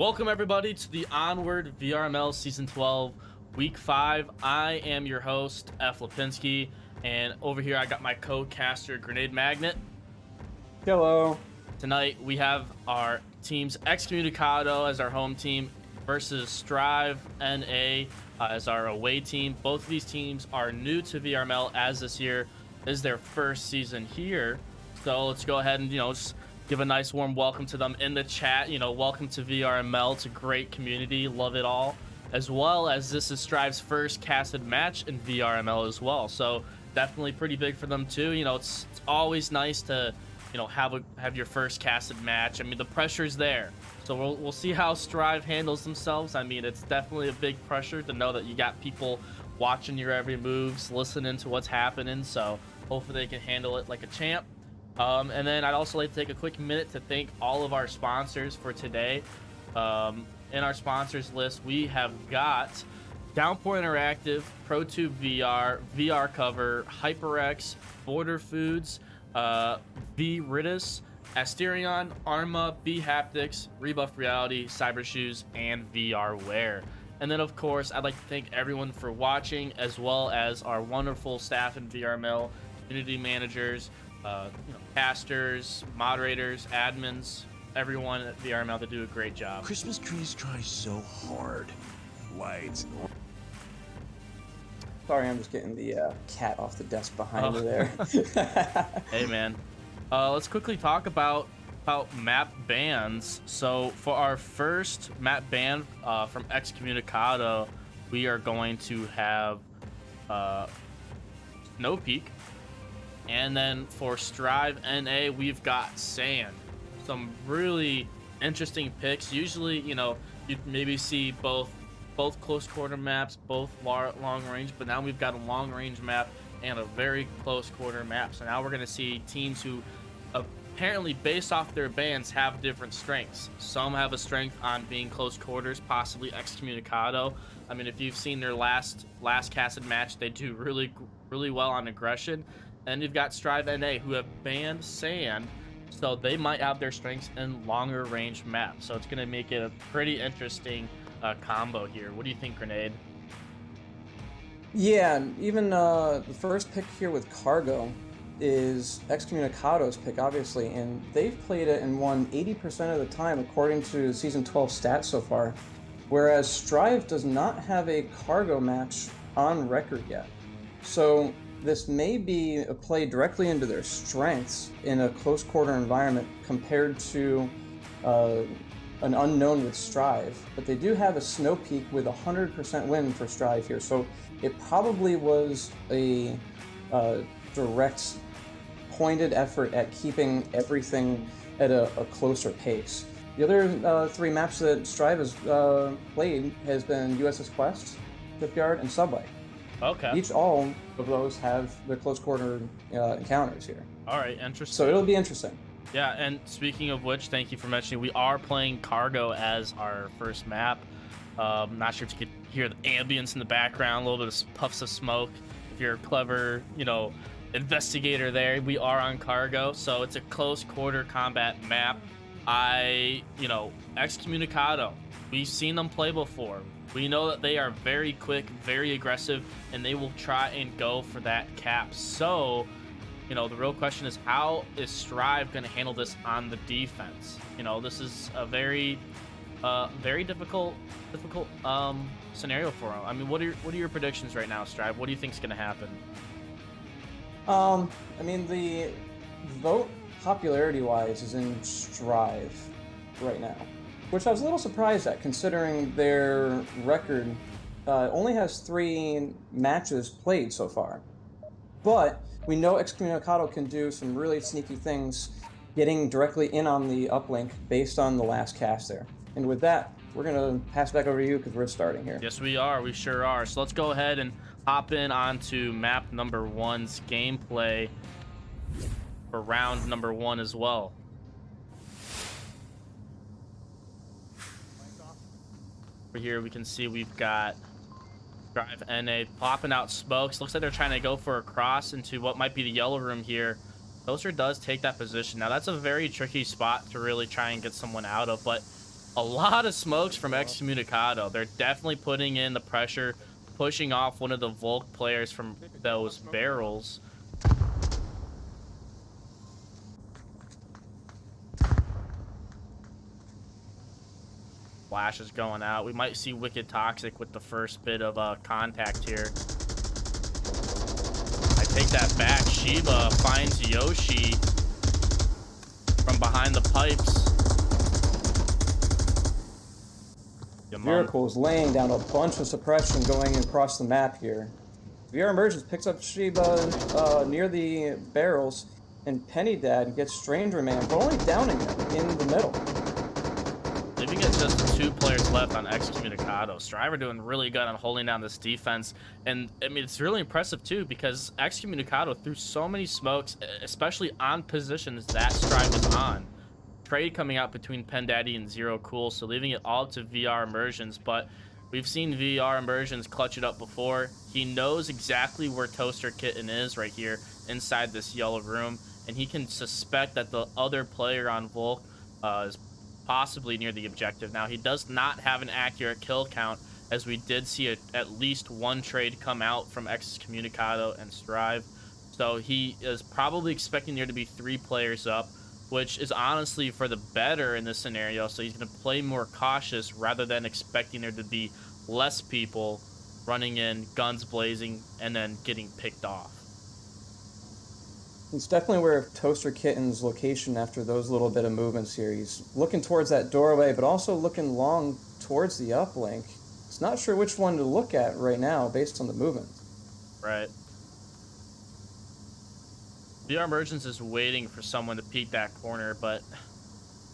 Welcome everybody to the Onward VRML Season 12, Week 5. I am your host, F.lapinski, and over here I got my co-caster, Grenade Magnet. Hello. Tonight we have our teams Excommunicado as our home team versus STR1VE as our away team. Both of these teams are new to VRML, as this year is their first season here. So let's go ahead and, just give a nice warm welcome to them in the chat. Welcome to VRML. It's a great community. Love it all. As well as this is STR1VE's first casted match in VRML as well. So definitely pretty big for them too. It's always nice to, have your first casted match. I mean, the pressure's there. So we'll see how STR1VE handles themselves. I mean, it's definitely a big pressure to know that you got people watching your every moves, listening to what's happening. So hopefully they can handle it like a champ. And then I'd also like to take a quick minute to thank all of our sponsors for today. In our sponsors list, we have got Downpour Interactive, ProTube VR, VR Cover, HyperX, Border Foods, VRidis, Asterion, Arma, B Haptics, Rebuff Reality, Cyber Shoes, and VR Wear. And then, of course, I'd like to thank everyone for watching, as well as our wonderful staff in VRML, community managers, casters, moderators, admins, everyone at VRML that do a great job. Christmas trees try so hard. Lights. Sorry, I'm just getting the cat off the desk behind me there. Hey, man. Let's quickly talk about map bans. So for our first map ban from Excommunicado, we are going to have Snow Peak. And then for STR1VE, we've got Sand. Some really interesting picks. Usually, you'd maybe see both close quarter maps, both long range, but now we've got a long range map and a very close quarter map. So now we're going to see teams who apparently, based off their bans, have different strengths. Some have a strength on being close quarters, possibly Excommunicado. I mean, if you've seen their last casted match, they do really, really well on aggression. And you've got STR1VE who have banned Sand, so they might have their strengths in longer range maps. So it's going to make it a pretty interesting combo here. What do you think, Grenade? Yeah, even the first pick here with Cargo is Excommunicado's pick, obviously, and they've played it and won 80% of the time according to Season 12 stats so far, whereas STR1VE does not have a Cargo match on record yet. So this may be a play directly into their strengths in a close quarter environment compared to an unknown with STR1VE, but they do have a Snow Peak with 100% win for STR1VE here, so it probably was a direct, pointed effort at keeping everything at a closer pace. The other three maps that STR1VE has played has been USS Quest, Shipyard, and Subway. Okay. All of those have their close quarter encounters here. All right, interesting. So it'll be interesting. Yeah, and speaking of which, thank you for mentioning, we are playing Cargo as our first map. Not sure if you could hear the ambience in the background, a little bit of puffs of smoke. If you're a clever, investigator there, we are on Cargo, so it's a close quarter combat map. Excommunicado, we've seen them play before. We know that they are very quick, very aggressive, and they will try and go for that cap. So, the real question is, how is STR1VE going to handle this on the defense? This is a very, very difficult scenario for them. I mean, what are your predictions right now, STR1VE? What do you think is going to happen? I mean, the vote popularity-wise is in STR1VE right now, which I was a little surprised at, considering their record only has 3 matches played so far. But we know Excommunicado can do some really sneaky things, getting directly in on the uplink based on the last cast there. And with that, we're going to pass back over to you because we're starting here. Yes, we are. We sure are. So let's go ahead and hop in onto map number 1's gameplay for round number 1 as well. Over here we can see we've got STR1VE popping out smokes. Looks like they're trying to go for a cross into what might be the yellow room here. Toaster does take that position. Now that's a very tricky spot to really try and get someone out of, but A lot of smokes from Excommunicado. They're definitely putting in the pressure, pushing off one of the Volk players from those barrels. Flash is going out. We might see Wicked Toxic with the first bit of contact here. I take that back. Shiba finds Yoshi from behind the pipes. Miracle is laying down a bunch of suppression going across the map here. VR Emergence picks up Shiba near the barrels, and Penny Dad gets Stranger Man, but only downing him in the middle. Leaving it just the 2 players left on Excommunicado. Strive are doing really good on holding down this defense. And, I mean, it's really impressive, too, because Excommunicado threw so many smokes, especially on positions that Strive was on. Trade coming out between Pendaddy and Zero Cool, so leaving it all to VR Immersions. But we've seen VR Immersions clutch it up before. He knows exactly where Toaster Kitten is right here inside this yellow room, and he can suspect that the other player on Volk is possibly near the objective. Now, he does not have an accurate kill count, as we did see at least 1 trade come out from Excommunicado and Strive. So he is probably expecting there to be 3 players up, which is honestly for the better in this scenario. So he's going to play more cautious rather than expecting there to be less people running in, guns blazing, and then getting picked off. He's definitely aware of Toaster Kitten's location after those little bit of movements here. He's looking towards that doorway, but also looking long towards the uplink. He's not sure which one to look at right now based on the movement. Right. VR Emergence is waiting for someone to peek that corner, but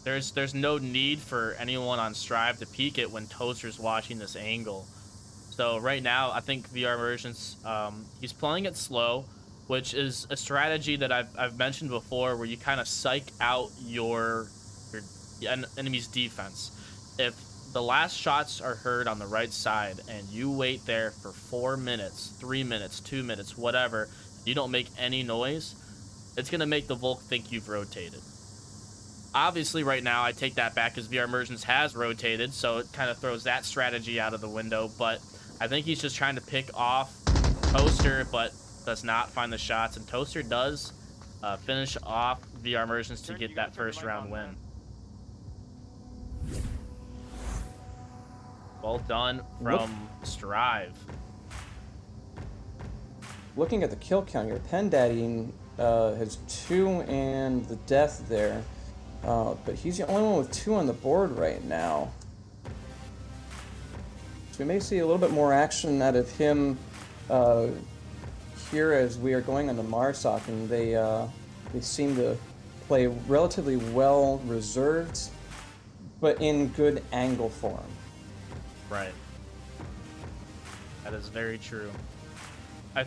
there's no need for anyone on Strive to peek it when Toaster's watching this angle. So right now, I think VR Emergence, he's playing it slow, which is a strategy that I've mentioned before, where you kind of psych out your enemy's defense. If the last shots are heard on the right side and you wait there for 4 minutes, 3 minutes, 2 minutes, whatever, you don't make any noise, it's going to make the Volk think you've rotated. Obviously, right now, I take that back because VR Emergence has rotated, so it kind of throws that strategy out of the window. But I think he's just trying to pick off Toaster, but does not find the shots. And Toaster does finish off VR Emergence to get that first round win. Well done from Strive. Looking at the kill count here, Pendaddy has 2 and the death there, but he's the only one with 2 on the board right now. So we may see a little bit more action out of him here as we are going on to Marsoc, and they seem to play relatively well reserved, but in good angle form. Right. That is very true. I'm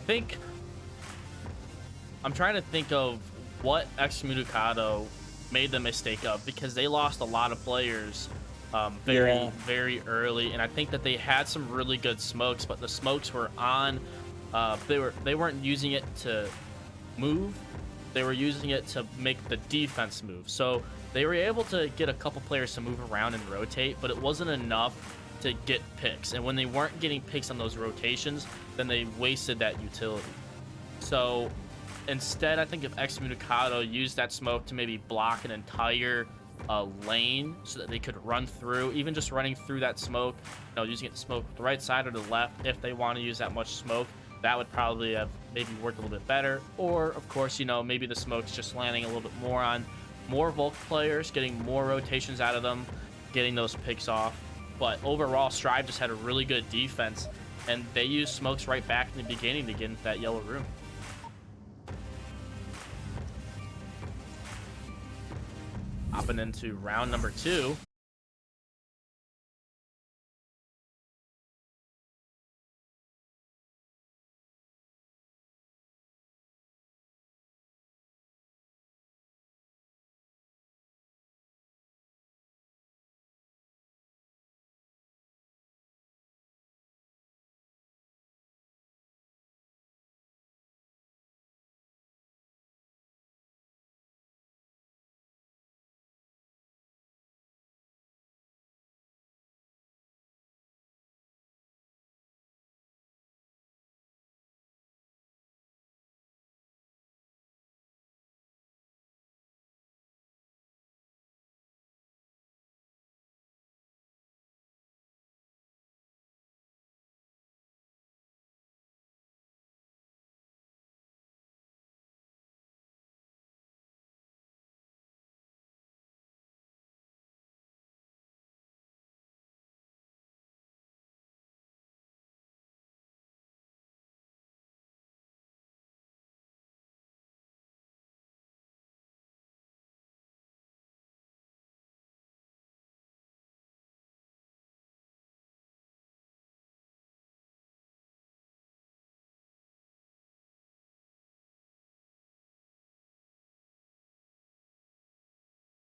trying to think of what Excommunicado made the mistake of, because they lost a lot of players very early, and I think that they had some really good smokes, but the smokes were on. They weren't using it to move. They were using it to make the defense move. So they were able to get a couple players to move around and rotate, but it wasn't enough to get picks. And when they weren't getting picks on those rotations, then they wasted that utility. So instead, I think if Excommunicado used that smoke to maybe block an entire lane so that they could run through, even just running through that smoke, using it to smoke the right side or the left, if they want to use that much smoke, that would probably have maybe worked a little bit better. Or, of course, maybe the smoke's just landing a little bit more on more Volk players, getting more rotations out of them, getting those picks off. But overall, Strive just had a really good defense, and they used smokes right back in the beginning to get into that yellow room. Hopping into round number 2.